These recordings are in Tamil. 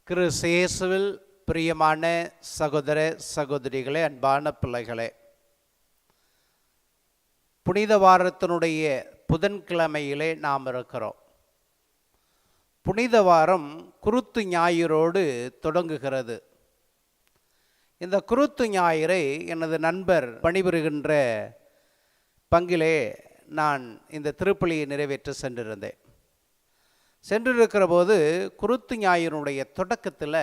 கிறிஸ்து இயேசுவில் பிரியமான சகோதர சகோதரிகளே, அன்பான பிள்ளைகளே, புனித வாரத்தினுடைய புதன்கிழமையிலே நாம் இருக்கிறோம். புனித வாரம் குருத்து ஞாயிறோடு தொடங்குகிறது. இந்த குருத்து ஞாயிறை எனது நண்பர் பணிபுரிகின்ற பங்கிலே நான் இந்த திருப்பலியை நிறைவேற்ற சென்றிருக்கிற போது குருத்து ஞாயிறுடைய தொடக்கத்தில்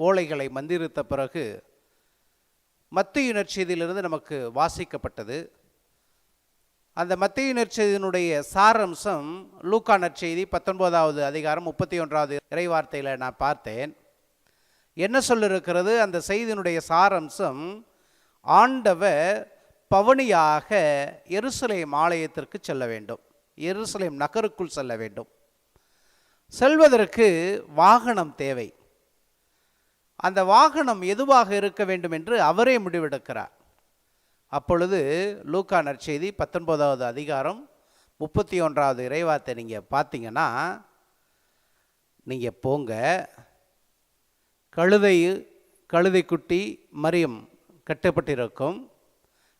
ஓலைகளை மந்திரித்த பிறகு மத்தேயு நற்செய்தியிலிருந்து நமக்கு வாசிக்கப்பட்டது. அந்த மத்தேயு நற்செய்தியினுடைய சாரம்சம் லூக்கா நற்செய்தி 19வது அதிகாரம் 31வது இறைவார்த்தையில் நான் பார்த்தேன். என்ன சொல்லிருக்கிறது? அந்த செய்தியினுடைய சாரம்சம், ஆண்டவர் பவனியாக எருசலேம் ஆலயத்திற்கு செல்ல வேண்டும், எருசலேம் நகருக்குள் செல்ல வேண்டும். செல்வதற்கு வாகனம் தேவை. அந்த வாகனம் எதுவாக இருக்க வேண்டும் என்று அவரே முடிவெடுக்கிறார். அப்பொழுது லூக்கா நற்செய்தி 19வது அதிகாரம் 31வது இறைவார்த்தை நீங்கள் பார்த்தீங்கன்னா, நீங்கள் போங்க, கழுதைக்குட்டி மரியம் கட்டப்பட்டிருக்கும்,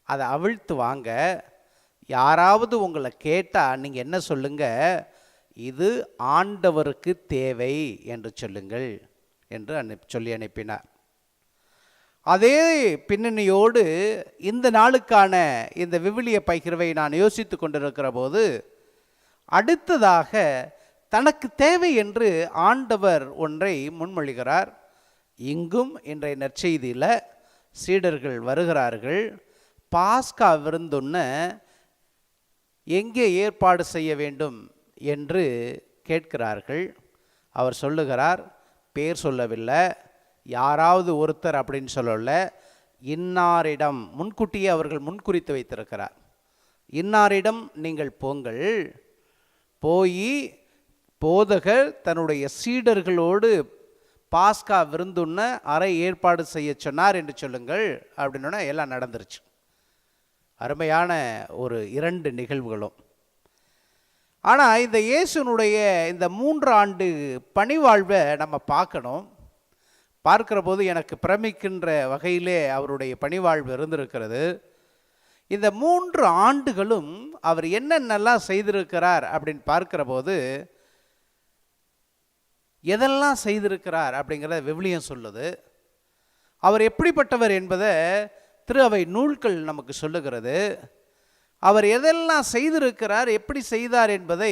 அதை அவிழ்த்து வாங்க, யாராவது உங்களை கேட்டால் நீங்கள் என்ன சொல்லுங்க? இது ஆண்டவருக்கு தேவை என்று சொல்லுங்கள் என்று சொல்லி அனுப்பினார். அதே பின்னணியோடு இந்த நாளுக்கான இந்த விவிலிய பகிர்வை நான் யோசித்து கொண்டிருக்கிற போது, அடுத்ததாக தனக்கு தேவை என்று ஆண்டவர் ஒன்றை முன்மொழிகிறார். இங்கும் இன்றைய நற்செய்தியில் சீடர்கள் வருகிறார்கள். பாஸ்கா விருந்துண்ண எங்கே ஏற்பாடு செய்ய வேண்டும் என்று கேட்கிறார்கள். அவர் சொல்லுகிறார், பேர் சொல்லவில்லை, யாராவது ஒருத்தர் அப்படின்னு சொல்லல, இன்னாரிடம் முன்கூட்டியே அவர்கள் முன்குறித்து வைத்திருக்கிறார். இன்னாரிடம் நீங்கள் போங்கள், போய் போதகர் தன்னுடைய சீடர்களோடு பாஸ்கா விருந்துண்ண அறை ஏற்பாடு செய்ய சொன்னார் என்று சொல்லுங்கள் அப்படின்னா எல்லாம் நடந்துருச்சு. அருமையான ஒரு 2 நிகழ்வுகளும். ஆனால் இந்த இயேசுனுடைய இந்த 3 ஆண்டு பணிவாழ்வை நம்ம பார்க்கிற போது எனக்கு பிரமிக்கின்ற வகையிலே அவருடைய பணிவாழ்வு இருந்திருக்கிறது. இந்த 3 ஆண்டுகளும் அவர் என்னென்னலாம் செய்திருக்கிறார் அப்படின்னு பார்க்கிற போது, எதெல்லாம் செய்திருக்கிறார் அப்படிங்கிறத விவிலியம் சொல்லுது. அவர் எப்படிப்பட்டவர் என்பதை திரு அவை நூல்கள் நமக்கு சொல்லுகிறது. அவர் எதெல்லாம் செய்திருக்கிறார், எப்படி செய்தார் என்பதை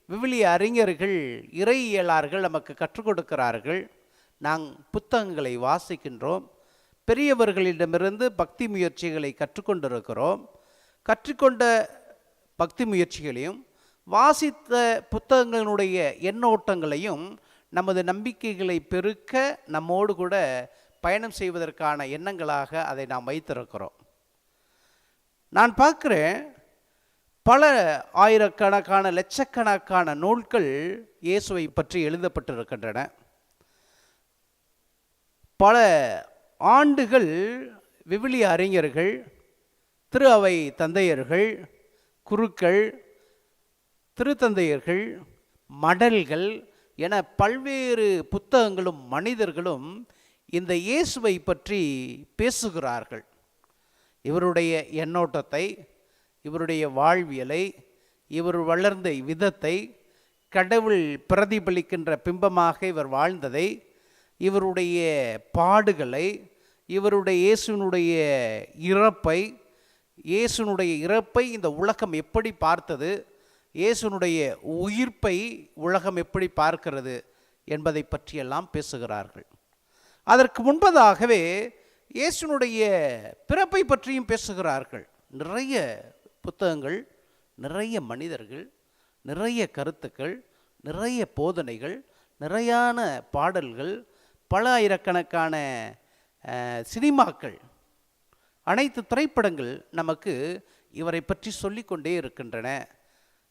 விவிலிய அறிஞர்கள், இறையியலாளர்கள் நமக்கு கற்றுக் கொடுக்கிறார்கள். நாங்கள் புத்தகங்களை வாசிக்கின்றோம், பெரியவர்களிடமிருந்து பக்தி முயற்சிகளை கற்றுக்கொண்டிருக்கிறோம். கற்றுக்கொண்ட பக்தி முயற்சிகளையும் வாசித்த புத்தகங்களினுடைய எண்ணோட்டங்களையும் நமது நம்பிக்கைகளை பெருக்க நம்மோடு கூட பயணம் செய்வதற்கான எண்ணங்களாக அதை நாம் வைத்திருக்கிறோம். நான் பார்க்குறேன், பல ஆயிரக்கணக்கான லட்சக்கணக்கான நூல்கள் இயேசுவை பற்றி எழுதப்பட்டிருக்கின்றன. பல ஆண்டுகள் விவிலிய அறிஞர்கள், திரு அவை தந்தையர்கள், குருக்கள், திருத்தந்தையர்கள், மடல்கள் என பல்வேறு புத்தகங்களும் மனிதர்களும் இந்த இயேசுவை பற்றி பேசுகிறார்கள். இவருடைய எண்ணோட்டத்தை, இவருடைய வாழ்வியலை, இவர் வளர்ந்த விதத்தை, கடவுள் பிரதிபலிக்கின்ற பிம்பமாக இவர் வாழ்ந்ததை, இவருடைய பாடுகளை, இவருடைய இயேசுனுடைய இறப்பை இந்த உலகம் எப்படி பார்த்தது, இயேசுனுடைய உயிர்ப்பை உலகம் எப்படி பார்க்கிறது என்பதை பற்றியெல்லாம் பேசுகிறார்கள். அதற்கு முன்பதாகவே இயேசுனுடைய பிறப்பை பற்றியும் பேசுகிறார்கள். நிறைய புத்தகங்கள், நிறைய மனிதர்கள், நிறைய கருத்துக்கள், நிறைய போதனைகள், நிறையான பாடல்கள், பல ஆயிரக்கணக்கான சினிமாக்கள், அனைத்து திரைப்படங்கள் நமக்கு இவரை பற்றி சொல்லிக்கொண்டே இருக்கின்றன.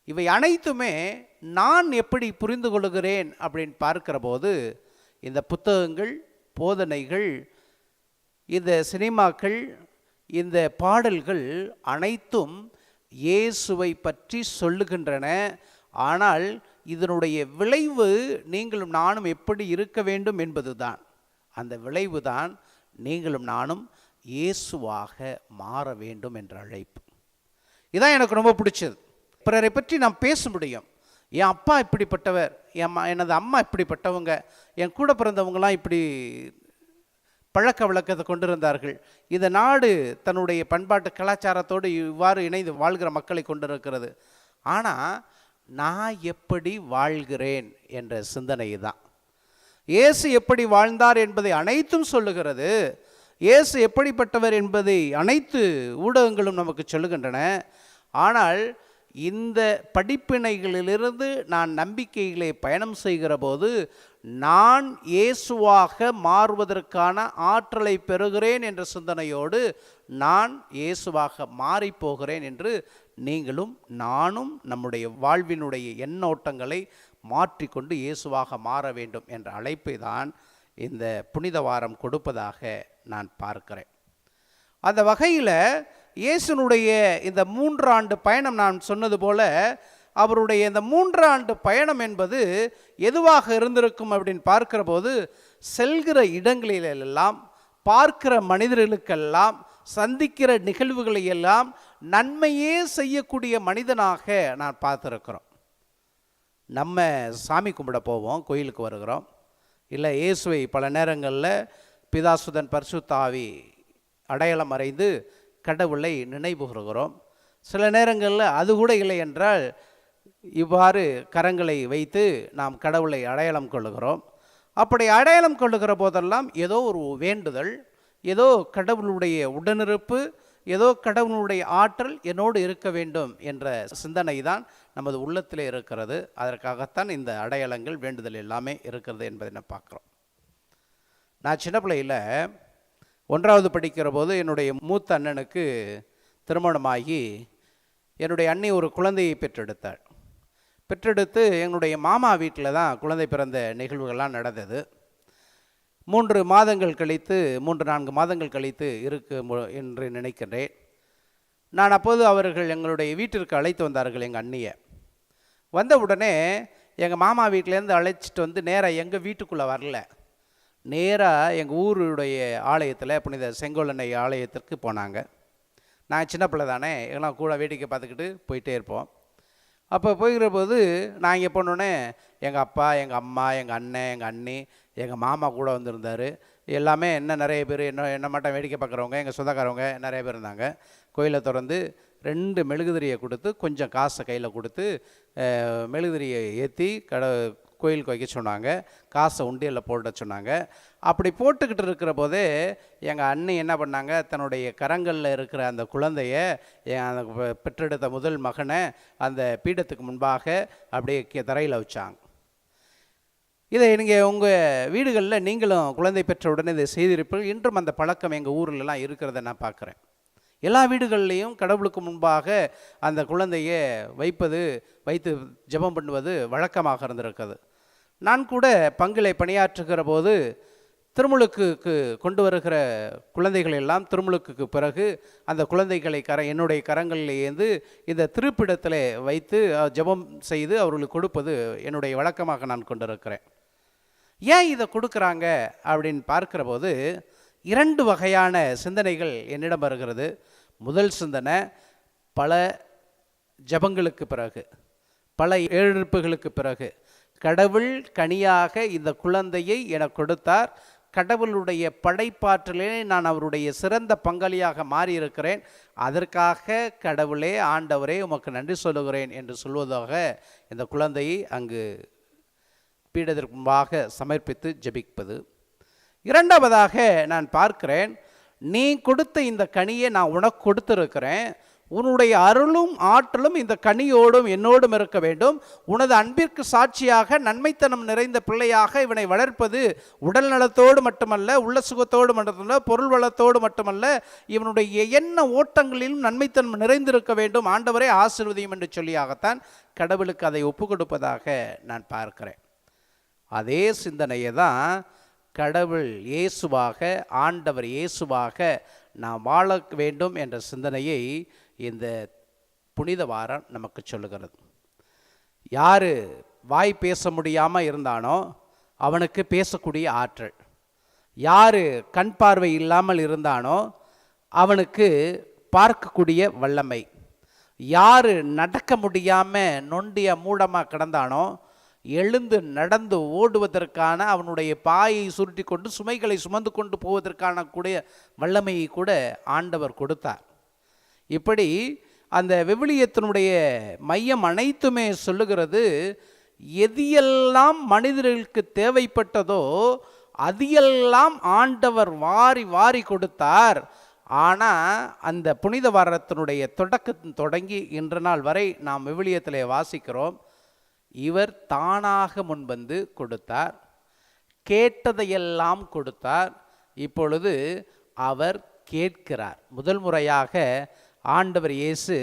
இவை அனைத்துமே நான் எப்படி புரிந்து கொள்கிறேன் அப்படின்னு பார்க்கிற போது, இந்த புத்தகங்கள், போதனைகள், இந்த சினிமாக்கள், இந்த பாடல்கள் அனைத்தும் இயேசுவை பற்றி சொல்லுகின்றன. ஆனால் இதனுடைய விளைவு நீங்களும் நானும் எப்படி இருக்க வேண்டும் என்பதுதான். அந்த விளைவு தான் நீங்களும் நானும் இயேசுவாக மாற வேண்டும் என்ற அழைப்பு. இதான் எனக்கு ரொம்ப பிடிச்சது. பிறரை பற்றி நாம் பேச முடியும். என் அப்பா இப்படிப்பட்டவர், எனது அம்மா இப்படிப்பட்டவங்க, என் கூட பிறந்தவங்களாம் இப்படி பழக்க வழக்கத்தை கொண்டிருந்தார்கள். இந்த நாடு தன்னுடைய பண்பாட்டு கலாச்சாரத்தோடு இவ்வாறு இணைந்து வாழ்கிற மக்களை கொண்டிருக்கிறது. ஆனால் நான் எப்படி வாழ்கிறேன் என்ற சிந்தனை தான். இயேசு எப்படி வாழ்ந்தார் என்பதை அனைத்தும் சொல்லுகிறது. இயேசு எப்படிப்பட்டவர் என்பதை அனைத்து ஊடகங்களும் நமக்கு சொல்லுகின்றன. ஆனால் இந்த படிப்பினைகளிலிருந்து நான் நம்பிக்கைகளை பயணம் செய்கிற போது நான் இயேசுவாக மாறுவதற்கான ஆற்றலை பெறுகிறேன் என்ற சிந்தனையோடு நான் இயேசுவாக மாறிப்போகிறேன் என்று நீங்களும் நானும் நம்முடைய வாழ்வினுடைய எண்ணோட்டங்களை மாற்றிக்கொண்டு இயேசுவாக மாற வேண்டும் என்ற அழைப்பை தான் இந்த புனித வாரம் கொடுப்பதாக நான் பார்க்கிறேன். அந்த வகையில் இயேசுனுடைய இந்த 3 ஆண்டு பயணம், நான் சொன்னது போல அவருடைய இந்த 3 ஆண்டு பயணம் என்பது எதுவாக இருந்திருக்கும் அப்படின்னு பார்க்கிற போது, செல்கிற இடங்களிலெல்லாம், பார்க்கிற மனிதர்களுக்கெல்லாம், சந்திக்கிற நிகழ்வுகளை எல்லாம் நன்மையே செய்யக்கூடிய மனிதனாக நான் பார்த்துருக்கிறோம். நம்ம சாமி கும்பிட போவோம், கோயிலுக்கு வருகிறோம், இல்லை இயேசுவை பல நேரங்களில் பிதாசுதன் பரிசுத்தாவி அடையாளம் அறைந்து கடவுளை நினைவுகிறோம். சில நேரங்களில் அது கூட இல்லை என்றால் இவ்வாறு கரங்களை வைத்து நாம் கடவுளை அடையாளம் கொள்ளுகிறோம். அப்படி அடையாளம் கொள்ளுகிற போதெல்லாம் ஏதோ ஒரு வேண்டுதல், ஏதோ கடவுளுடைய உடனிருப்பு, ஏதோ கடவுளுடைய ஆற்றல் என்னோடு இருக்க வேண்டும் என்ற சிந்தனை தான் நமது உள்ளத்திலே இருக்கிறது. அதற்காகத்தான் இந்த அடையாளங்கள், வேண்டுதல் எல்லாமே இருக்கிறது என்பதை நான் பார்க்குறோம். நான் சின்ன பிள்ளையில் 1வது படிக்கிற போது என்னுடைய மூத்த அண்ணனுக்கு திருமணமாகி என்னுடைய அண்ணி ஒரு குழந்தையை பெற்றெடுத்தாள். பெற்றெடுத்து என்னுடைய மாமா வீட்டில் தான் குழந்தை பிறந்த நிகழ்வுகள்லாம் நடந்தது. 3 மாதங்கள் கழித்து 3-4 மாதங்கள் கழித்து இருக்கும் என்று நினைக்கின்றேன். நான் அப்போது அவர்கள் எங்களுடைய வீட்டிற்கு அழைத்து வந்தார்கள் எங்கள் அண்ணியை. வந்த உடனே எங்கள் மாமா வீட்டிலேருந்து அழைச்சிட்டு வந்து நேராக எங்கள் வீட்டுக்குள்ளே வரல, நேராக எங்கள் ஊருடைய ஆலயத்தில் புனித செங்கோலனை ஆலயத்திற்கு போனாங்க. நான் சின்ன பிள்ளை தானே, எல்லாம் கூட வேடிக்கை பார்த்துக்கிட்டு போயிட்டே இருப்போம். அப்போ போய்கிற போது நான் இங்கே போனோடனே எங்கள் அப்பா, எங்கள் அம்மா, எங்கள் அண்ணன், எங்கள் அண்ணி, எங்கள் மாமா கூட வந்திருந்தார். எல்லாமே நிறைய பேர் என்ன மட்டும் வேடிக்கை பார்க்குறவங்க, எங்கள் சொந்தக்காரவங்க நிறைய பேர் இருந்தாங்க. கோயிலை திறந்து 2 மெழுகுதிரியை கொடுத்து, கொஞ்சம் காசை கையில் கொடுத்து மெழுகுதிரியை ஏற்றி கோயிலுக்கு வைக்க சொன்னாங்க. காசை உண்டியலில் போட சொன்னாங்க. அப்படி போட்டுக்கிட்டு இருக்கிற போதே எங்கள் அண்ணி என்ன பண்ணாங்க, தன்னுடைய கரங்களில் இருக்கிற அந்த குழந்தைய, அந்த பெற்றெடுத்த முதல் மகனை அந்த பீடத்துக்கு முன்பாக அப்படியே தரையில் வச்சாங்க. இதை நீங்கள் உங்கள் வீடுகளில் நீங்களும் குழந்தை பெற்ற உடனே இதை செய்திருப்பீர்கள். இன்றும் அந்த பழக்கம் எங்கள் ஊர்லலாம் இருக்கிறத நான் பார்க்குறேன். எல்லா வீடுகள்லேயும் கடவுளுக்கு முன்பாக அந்த குழந்தையை வைத்து ஜெபம் பண்ணுவது வழக்கமாக இருந்திருக்கிறது. நான் கூட பங்கிலை பணியாற்றுகிற போது திருமுழுக்கு கொண்டு வருகிற குழந்தைகள் எல்லாம் திருமுழுக்கு பிறகு அந்த குழந்தைகளை என்னுடைய கரங்களில் ஏந்து இந்த திருப்பிடத்தில் வைத்து ஜெபம் செய்து அவர்களுக்கு கொடுப்பது என்னுடைய வழக்கமாக நான் கொண்டிருக்கிறேன். ஏன் இதை கொடுக்குறாங்க அப்படின்னு பார்க்கிற போது 2 வகையான சிந்தனைகள் என்னிடம் வருகிறது. முதல் சிந்தனை, பல ஜபங்களுக்கு பிறகு, பல எழுப்புகளுக்கு பிறகு கடவுள் கனியாக இந்த குழந்தையை எனக்கு கொடுத்தார், கடவுளுடைய படைப்பாற்றலே நான் அவருடைய சிறந்த பங்காளியாக மாறியிருக்கிறேன், அதற்காக கடவுளே, ஆண்டவரே உமக்கு நன்றி சொல்லுகிறேன் என்று சொல்வதாக இந்த குழந்தையை அங்கு பீடத்திற்கு முன்பாக சமர்ப்பித்து ஜெபிப்பது. 2வதாக நான் பார்க்கிறேன், நீ கொடுத்த இந்த கனியை நான் உனக்கு கொடுத்திருக்கிறேன், உன்னுடைய அருளும் ஆற்றலும் இந்த கனியோடும் என்னோடும் இருக்க வேண்டும், உனது அன்பிற்கு சாட்சியாக நன்மைத்தனம் நிறைந்த பிள்ளையாக இவனை வளர்ப்பது உடல் நலத்தோடு மட்டுமல்ல, உள்ள சுகத்தோடு மட்டுமல்ல, பொருள் வளத்தோடு மட்டுமல்ல, இவனுடைய எண்ண ஓட்டங்களிலும் நன்மைத்தனம் நிறைந்திருக்க வேண்டும், ஆண்டவரே ஆசீர்வதியும் என்று சொல்லியாகத்தான் கடவுளுக்கு அதை ஒப்பு கொடுப்பதாக நான் பார்க்கிறேன். அதே சிந்தனையை தான் கடவுள் இயேசுவாக, ஆண்டவர் இயேசுவாக நாம் வாழ வேண்டும் என்ற சிந்தனையை இந்த புனித வாரம் நமக்கு சொல்லுகிறது. யார் வாய் பேச முடியாமல் இருந்தானோ அவனுக்கு பேசக்கூடிய ஆற்றல், யார் கண் பார்வை இல்லாமல் இருந்தானோ அவனுக்கு பார்க்கக்கூடிய வல்லமை, யார் நடக்க முடியாமல் நொண்டிய மூடமாக கிடந்தானோ எழுந்து நடந்து ஓடுவதற்கான அவனுடைய பாயை சுருட்டி கொண்டு சுமைகளை சுமந்து கொண்டு போவதற்கான கூடிய வல்லமையை கூட ஆண்டவர் கொடுத்தார். இப்படி அந்த விவிலியத்தினுடைய மையம் அனைத்துமே சொல்லுகிறது, எதையெல்லாம் மனிதர்களுக்கு தேவைப்பட்டதோ அதையெல்லாம் ஆண்டவர் வாரி வாரி கொடுத்தார். ஆனால் அந்த புனித வாரத்தினுடைய தொடக்கத்தின் தொடங்கி இன்ற நாள் வரை நாம் விவிலியத்திலே வாசிக்கிறோம், இவர் தானாக முன்வந்து கொடுத்தார், கேட்டதையெல்லாம் கொடுத்தார். இப்பொழுது அவர் கேட்கிறார். முதல் முறையாக ஆண்டவர் இயேசு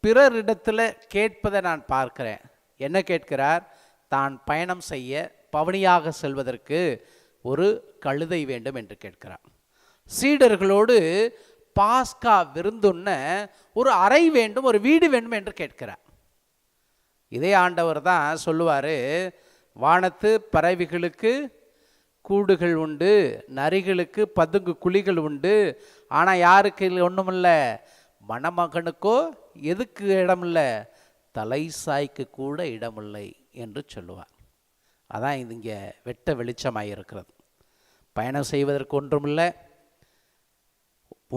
பிறரிடத்தில் கேட்பதை நான் பார்க்கிறேன். என்ன கேட்கிறார்? தான் பயணம் செய்ய பவனியாக செல்வதற்கு ஒரு கழுதை வேண்டும் என்று கேட்கிறார். சீடர்களோடு பாஸ்கா விருந்துண்ண ஒரு அறை வேண்டும், ஒரு வீடு வேண்டும் என்று கேட்கிறார். இதே ஆண்டவர் தான் சொல்லுவார், வானத்து பறவைகளுக்கு கூடுகள் உண்டு, நரிகளுக்கு பதுங்கு குழிகள் உண்டு, ஆனால் யாருக்கு ஒன்றுமில்ல, மணமகனுக்கோ எதுக்கு இடமில்லை, தலை சாய்க்கு கூட இடமில்லை என்று சொல்லுவார். அதான் இது இங்கே வெட்ட வெளிச்சமாக இருக்கிறது. பயணம் செய்வதற்கு ஒன்றுமில்லை,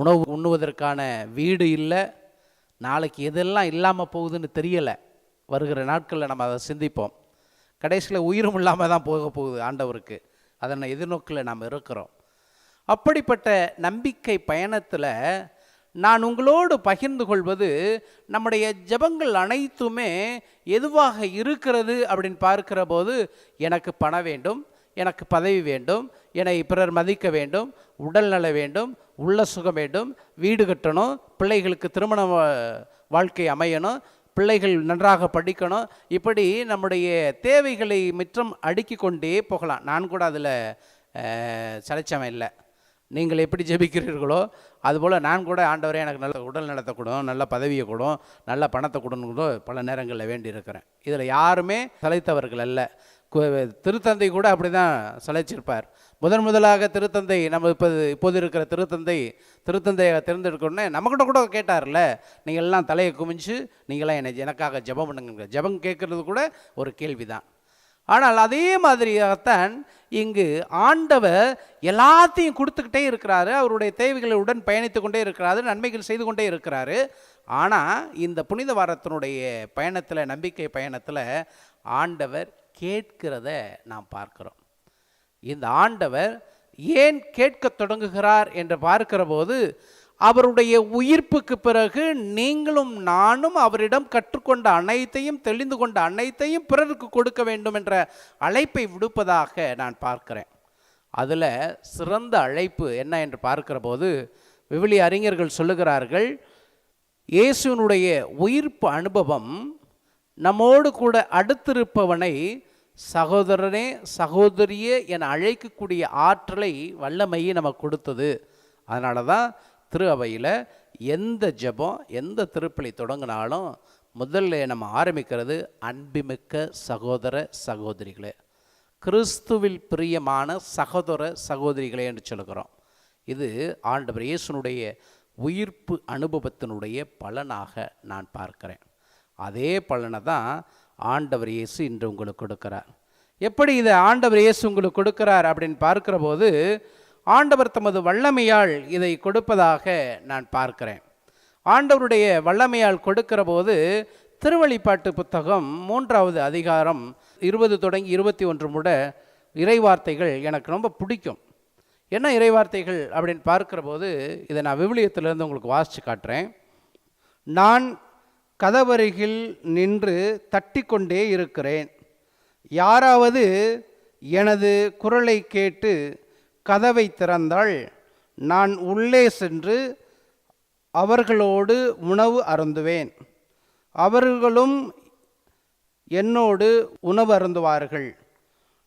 உணவு உண்ணுவதற்கான வீடு இல்லை, நாளைக்கு எதெல்லாம் இல்லாமல் போகுதுன்னு தெரியலை. வருகிற நாட்களில் நம்ம அதை சிந்திப்போம். கடைசியில் உயிரும் இல்லாமல் தான் போக போகுது ஆண்டவருக்கு. அதனை எதிர்நோக்கில் நாம் இருக்கிறோம். அப்படிப்பட்ட நம்பிக்கை பயணத்தில் நான் உங்களோடு பகிர்ந்து கொள்வது, நம்முடைய ஜெபங்கள் அனைத்துமே எதுவாக இருக்கிறது அப்படின்னு பார்க்கிற போது, எனக்கு பணம் வேண்டும், எனக்கு பதவி வேண்டும், என்னை பிறர் மதிக்க வேண்டும், உடல் நல வேண்டும், உள்ள சுகம் வேண்டும், வீடு கட்டணும், பிள்ளைகளுக்கு திருமண வாழ்க்கை அமையணும், பிள்ளைகள் நன்றாக படிக்கணும், இப்படி நம்முடைய தேவைகளை மிச்சம் அடுக்கி கொண்டே போகலாம். நான் கூட அதில் சளைச்சவன் இல்லை. நீங்கள் எப்படி ஜெபிக்கிறீர்களோ அதுபோல் நான் கூட, ஆண்டவரே எனக்கு நல்ல உடல் நலத்தை கொடுக்கும், நல்ல பதவியை கொடுக்கும், நல்ல பணத்தை கொடுன்னு பல நேரங்களில் வேண்டி இருக்கிறேன். இதில் யாருமே சளைத்தவர்கள் அல்ல. திருத்தந்தை கூட அப்படி தான் சளைச்சிருப்பார். முதலாக திருத்தந்தை, நம்ம இப்போது இருக்கிற திருத்தந்தையை தேர்ந்தெடுக்கணுன்னே நம்மக்கிட்ட கூட கேட்டார்ல, நீங்கள் எல்லாம் தலையை குமிஞ்சு நீங்களாம் எனக்காக ஜெபம் பண்ணுங்க. ஜெபம் கேட்குறது கூட ஒரு கேள்வி தான். ஆனால் அதே மாதிரியாகத்தான் இங்கு ஆண்டவர் எல்லாத்தையும் கொடுத்துக்கிட்டே இருக்கிறாரு. அவருடைய தேவைகளை உடன் பயணித்து கொண்டே இருக்கிறாரு, நன்மைகள் செய்து கொண்டே இருக்கிறாரு. ஆனால் இந்த புனித வாரத்தினுடைய பயணத்தில், நம்பிக்கை பயணத்தில் ஆண்டவர் கேட்கிறத நாம் பார்க்கிறோம். இந்த ஆண்டவர் ஏன் கேட்க தொடங்குகிறார் என்று பார்க்கிற போது, அவருடைய உயிர்ப்புக்கு பிறகு நீங்களும் நானும் அவரிடம் கற்றுக்கொண்ட அனைத்தையும், தெளிந்து கொண்ட அனைத்தையும் பிறருக்கு கொடுக்க வேண்டும் என்ற அழைப்பை விடுப்பதாக நான் பார்க்கிறேன். அதில் சிறந்த அழைப்பு என்ன என்று பார்க்கிற போது, விவிலிய அறிஞர்கள் சொல்லுகிறார்கள், இயேசுவினுடைய உயிர்ப்பு அனுபவம் நம்மோடு கூட அடுத்திருப்பவனை சகோதரனே சகோதரியே என அழைக்கக்கூடிய ஆற்றலை, வல்லமையை நமக்கு கொடுத்தது. அதனால தான் திரு அவையில் எந்த ஜெபம், எந்த திருப்பலி தொடங்கினாலும் முதல்ல நம்ம ஆரம்பிக்கிறது, அன்புமிக்க சகோதர சகோதரிகளே, கிறிஸ்துவில் பிரியமான சகோதர சகோதரிகளே என்று சொல்கிறோம். இது ஆண்டவர் இயேசுனுடைய உயிர்ப்பு அனுபவத்தினுடைய பலனாக நான் பார்க்கிறேன். அதே பலனை தான் ஆண்டவர் இயேசு இன்று உங்களுக்கு கொடுக்கிறார். எப்படி இதை ஆண்டவர் இயேசு உங்களுக்கு கொடுக்கிறார் அப்படின்னு பார்க்கிற போது, ஆண்டவர் தமது வல்லமையால் இதை கொடுப்பதாக நான் பார்க்கிறேன். ஆண்டவருடைய வல்லமையால் கொடுக்கிற போது, திருவெளிப்பாட்டு புத்தகம் 3வது அதிகாரம் 20 தொடங்கி 21 முட இறைவார்த்தைகள் எனக்கு ரொம்ப பிடிக்கும். என்ன இறைவார்த்தைகள் அப்படின்னு பார்க்கிற போது, இதை நான் விவிலியத்திலிருந்து உங்களுக்கு வாசித்து காட்டுறேன். நான் கதவருகில் நின்று தட்டி கொண்டே இருக்கிறேன். யாராவது எனது குரலை கேட்டு கதவை திறந்தால் நான் உள்ளே சென்று அவர்களோடு உணவு அருந்துவேன், அவர்களும் என்னோடு உணவு அருந்துவார்கள்.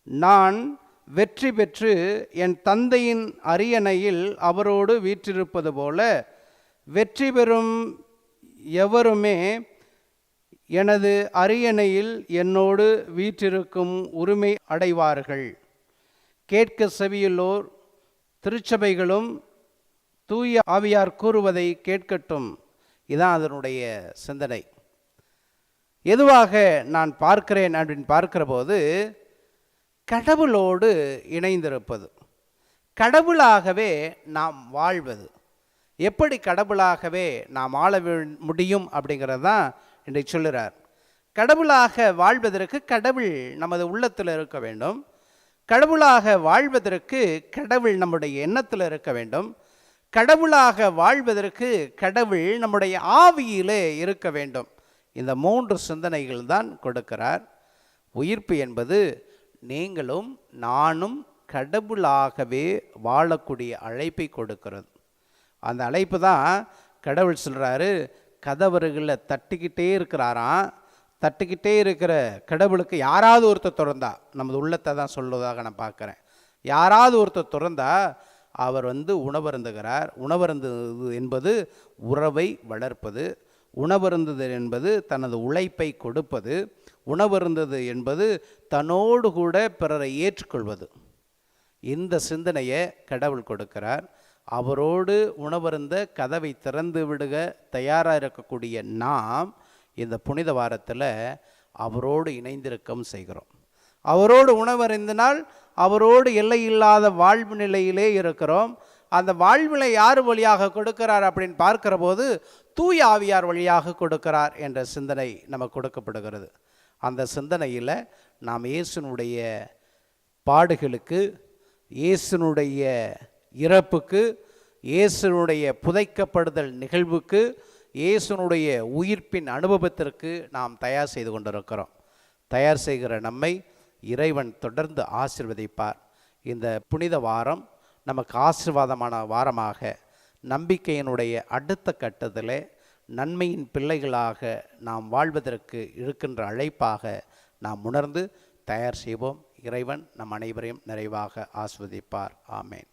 நான் வெற்றி பெற்று என் தந்தையின் அரியணையில் அவரோடு வீற்றிருப்பது போல, வெற்றி பெறும் எவருமே எனது அரியணையில் என்னோடு வீற்றிருக்கும் உரிமை அடைவார்கள். கேட்க செவியுள்ளோர் திருச்சபைகளும் தூய ஆவியார் கூறுவதை கேட்கட்டும். இதான் அதனுடைய சிந்தனை. எதுவாக நான் பார்க்கிறேன் அப்படின்னு பார்க்கிற போது, கடவுளோடு இணைந்திருப்பது, கடவுளாகவே நாம் வாழ்வது. எப்படி கடவுளாகவே நாம் வாழ முடியும் அப்படிங்கிறது தான் இன்றைக்கு சொல்லுறார். கடவுளாக வாழ்வதற்கு கடவுள் நமது உள்ளத்தில் இருக்க வேண்டும். கடவுளாக வாழ்வதற்கு கடவுள் நம்முடைய எண்ணத்தில் இருக்க வேண்டும். கடவுளாக வாழ்வதற்கு கடவுள் நம்முடைய ஆவியிலே இருக்க வேண்டும். இந்த 3 சிந்தனைகள் தான் கொடுக்கிறார். உயிர்ப்பு என்பது நீங்களும் நானும் கடவுளாகவே வாழக்கூடிய அழைப்பை கொடுக்கிறது. அந்த அழைப்பு தான் கடவுள் சொல்கிறாரு, கதவருகளில் தட்டிக்கிட்டே இருக்கிறாராம். தட்டிக்கிட்டே இருக்கிற கடவுளுக்கு யாராவது ஒருத்தர் திறந்தா, நமது உள்ளத்தை தான் சொல்வதாக நான் பார்க்குறேன், யாராவது ஒருத்தர் திறந்தா அவர் உணவருந்துகிறார். உணவருந்துவது என்பது உறவை வளர்ப்பது. உணவருந்துதல் என்பது தனது உழைப்பை கொடுப்பது. உணவருந்தது என்பது தன்னோடு கூட பிறரை ஏற்றுக்கொள்வது. இந்த சிந்தனையை கடவுள் கொடுக்கிறார். அவரோடு உணவருந்த கதவை திறந்து விடுக தயாராக இருக்கக்கூடிய நாம் இந்த புனித வாரத்தில் அவரோடு இணைந்திருக்கம் செய்கிறோம். அவரோடு உணவருந்தினால் அவரோடு எல்லையில்லாத வாழ்வு நிலையிலே இருக்கிறோம். அந்த வாழ்விலை யார் வழியாக கொடுக்கிறார் அப்படின்னு பார்க்கிற போது தூய ஆவியார் வழியாக கொடுக்கிறார் என்ற சிந்தனை நமக்கு கொடுக்கப்படுகிறது. அந்த சிந்தனையில் நாம் இயேசுனுடைய பாடுகளுக்கு, இயேசுனுடைய இறப்புக்கு, இயேசுனுடைய புதைக்கப்படுதல் நிகழ்வுக்கு, இயேசுனுடைய உயிர்ப்பின் அனுபவத்திற்கு நாம் தயார் செய்து கொண்டிருக்கிறோம். தயார் செய்கிற நம்மை இறைவன் தொடர்ந்து ஆசீர்வதிப்பார். இந்த புனித வாரம் நமக்கு ஆசீர்வாதமான வாரமாக, நம்பிக்கையினுடைய அடுத்த கட்டத்தில் நன்மையின் பிள்ளைகளாக நாம் வாழ்வதற்கு இருக்கின்ற அழைப்பாக நாம் உணர்ந்து தயார் செய்வோம். இறைவன் நம் அனைவரையும் நிறைவாக ஆசீர்வதிப்பார். ஆமேன்.